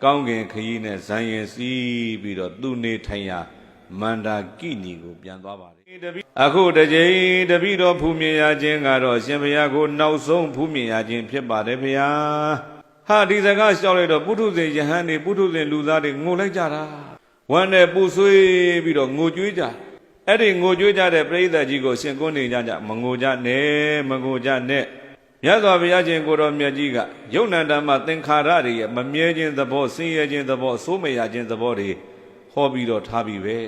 ကောင်းကင်ခရီးနဲ့ဇန်ရင်စီးပြီးတော့သူနေထိုင်ရာမန္တာကိနီကိုပြန်သွားပါတယ်အခုတစ်ကြိမ်တပည့်တော်ဖူးမြင်ရခြင်းကတော့ရှင်ဘုရားကိုနောက်ဆုံးဖူးမြင်ရခြင်းဖြစ်ပါတယ်ဗျာဟာဒီစကားရှောက်လိုက်တော့ပုထုဇဉ်ယဟန်တွေပုထုဇဉ်လူသားတွေငိုလိုက်ကြတာဝမ်းနဲ့ပူဆွေးပြီးတော့ငိုကြွေးကြအဲ့ဒီငိုကြွေးကြတဲ့ပရိသတ်ကြီးကိုရှင်ကွန်းနေကြမငိုကြနဲ့မငိုကြနဲ့မြတ်စွာဘုရားရှင်ကိုတော်မြတ်ကြီးကယုံနန္တမသင်္ခါရတွေရဲ့မမြဲခြင်းသဘောဆင်းရဲခြင်းသဘောစိုးမရခြင်းသဘောတွေဟောပြီးတော့ထားပြီးပဲ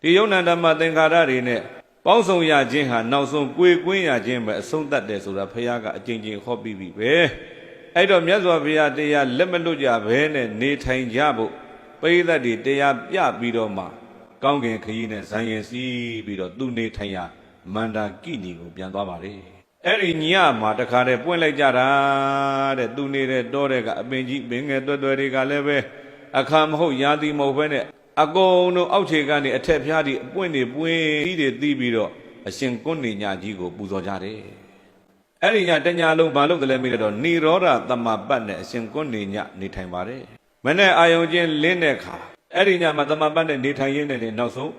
ဒီယုံနန္တမသင်္ခါရတွေနဲ့ပေါင်းစုံရခြင်းဟာနောက်ဆုံးကိုယ်ကွင်းရခြင်းပဲအဆုံးသတ်တယ်ဆိုတာဘုရားကအကျဉ်းချင်းဟောပြီးပြီပဲအဲ့တော့မြတ်စွာဘုရားတရားလက်မလွတ်ကြဘဲနဲ့နေထိုင်ကြဖို့ပရိသတ်တွေတရားပြပြီးတော့မှကောင်းကင်ခရီးနဲ့ဇန်ရင်စီးပြီးတော့သူနေထိုင်ရာမန္တာကိနီကိုပြန်သွားပါလေအဲ့ဒီညမှာတခါတည်းပွင့်လိုက်ကြတာတဲ့သူနေတဲ့တောတဲ့ကအပင်ကြီးပင်ငယ်တွဲတွဲတွေကလည်းပဲအခါမဟုတ်ရာသီမဟုတ်ပဲနဲ့အကုန်လုံးအောက်ခြေကနေအထက်ဖျားဒီအပွင့်တွေပွင့်ကြီးတွေတီးပြီးတော့အရှင်ကွန်းနေညကြီးကိုပူဇော်ကြတယ်အဲ့ဒီညတညာလုံးဘာလို့တလဲမေးတော့နိရောဓသမပတ်နဲ့အရှင်ကွန်းနေညနေထိုင်ပါတယ်မနဲ့အာယုံချင်းလင်းတဲ့ခါအဲ့ဒီညမှာသမပတ်နဲ့နေထိုင်ရင်းနဲ့နောက်ဆုံး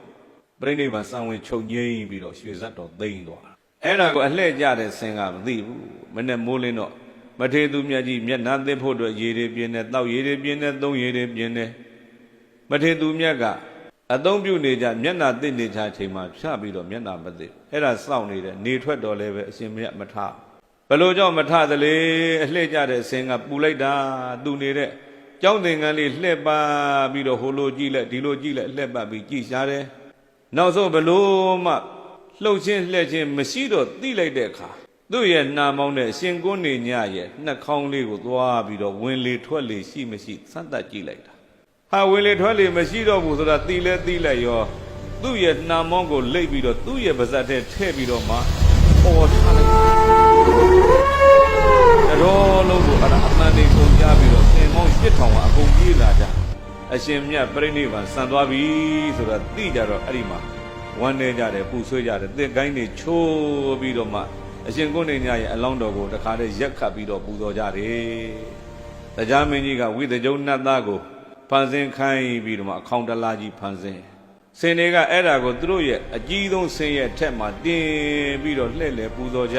ပြိဋိဘံစံဝင်ချုပ်ငိမ့်ပြီးတော့ရွှေဇတ်တော်သိမ့်သွားအဲ့ဒါကိုအလှဲ့ကြတဲ့ဆင်ကမသိဘူးမနဲ့မိုးလင်းတော့မထေသူမြတ်ကြီးမျက်နှာသစ်ဖို့အတွက်ရေတွေပြင်းတယ်တောက်ရေတွေပြင်းတယ်သုံးရေတွေပြင်းတယ်မထေသူမြတ်ကအသုံးပြုနေကြမျက်နှာသစ်နေကြအချိန်မှာဖြတ်ပြီးတော့မျက်နှာမသစ်အဲ့ဒါစောင့်နေတယ်နေထွက်တော်လည်းပဲအရှင်မြတ်မထဘယ်လိုကြောင့်မထသလဲအလှဲ့ကြတဲ့ဆင်ကပူလိုက်တာသူနေတဲ့ကျောင်းသင်္ကန်းလေးလှည့်ပါပြီးတော့ဟိုလိုကြည့်လိုက်ဒီလိုကြည့်လိုက်လှည့်ပါပြီးကြည့်ရှားတယ်နောက်ဆုံးဘလို့မှလှုပ်ခြင်းလှဲ့ခြင်းမရှိတော့သိလိုက်တဲ့အခါသူ့ရဲ့နှာမောင်းတဲ့ရှင်ကွန်းနေညရဲ့နှက်ခေါင်းလေးကိုသွားပြီးတော့ဝင်လေထွက်လေရှိမရှိစမ်းသပ်ကြည့်လိုက်တာဟာဝင်လေထွက်လေမရှိတော့ဘူးဆိုတာသိလဲသိလိုက်ရောသူ့ရဲ့နှာမောင်းကိုလိပ်ပြီးတော့သူ့ရဲ့ပါးစပ်ထဲထည့်ပြီးတော့မှပေါ်ထားလိုက်တော်လုံးကိုအဲ့ဒါအမှန်လေးကုန်ကြပြီးတော့သင်မောင်း8000ကအကုန်ပြေးလာကြအရှင်မြတ်ပြိဋိဘံဆန်သွားပြီဆိုတာသိကြတော့အဲ့ဒီမှာဝမ်းနေကြတယ်ပူဆွေးကြတယ်သစ်ကိုင်းတွေချိုးပြီးတော့မှအရှင်ကွန်းနေညရဲ့အလောင်းတော်ကိုတခါတည်းရက်ခတ်ပြီးတော့ပူဇော်ကြတယ်တရားမင်းကြီးကဝိသကြုံနတ်သားကိုဖန်ဆင်းခိုင်းပြီးတော့မှအခေါင်တလားကြီးဖန်ဆင်းစင်တွေကအဲ့ဒါကိုသူတို့ရဲ့အကြီးဆုံးစင်ရဲ့ထက်မှာတင်ပြီးတော့လှည့်လေပူဇော်ကြ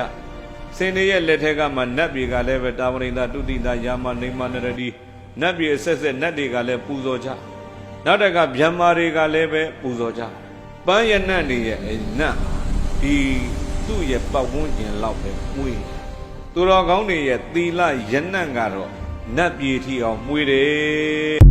စင်တွေရဲ့လက်ထက်ကမှနတ်ပြည်ကလည်းပဲတာဝရိန္ဒတုတိတာယာမနေမနရတိနတ်ပြည်ဆက်ဆက်နတ်တွေကလည်းပူဇော်ကြနောက်တက်ကဗျမ္မာတွေကလည်းပဲပူဇော်ကြပန်းရနတ်တွေရဲ့နတ်ဒီသူ့ရဲ့ပတ်ဝန်းကျင်လောက်ပဲမွေးသူတော်ကောင်းတွေရဲ့သီလရနတ်ကတော့နတ်ပြည်ထီအောင်မွေးတယ်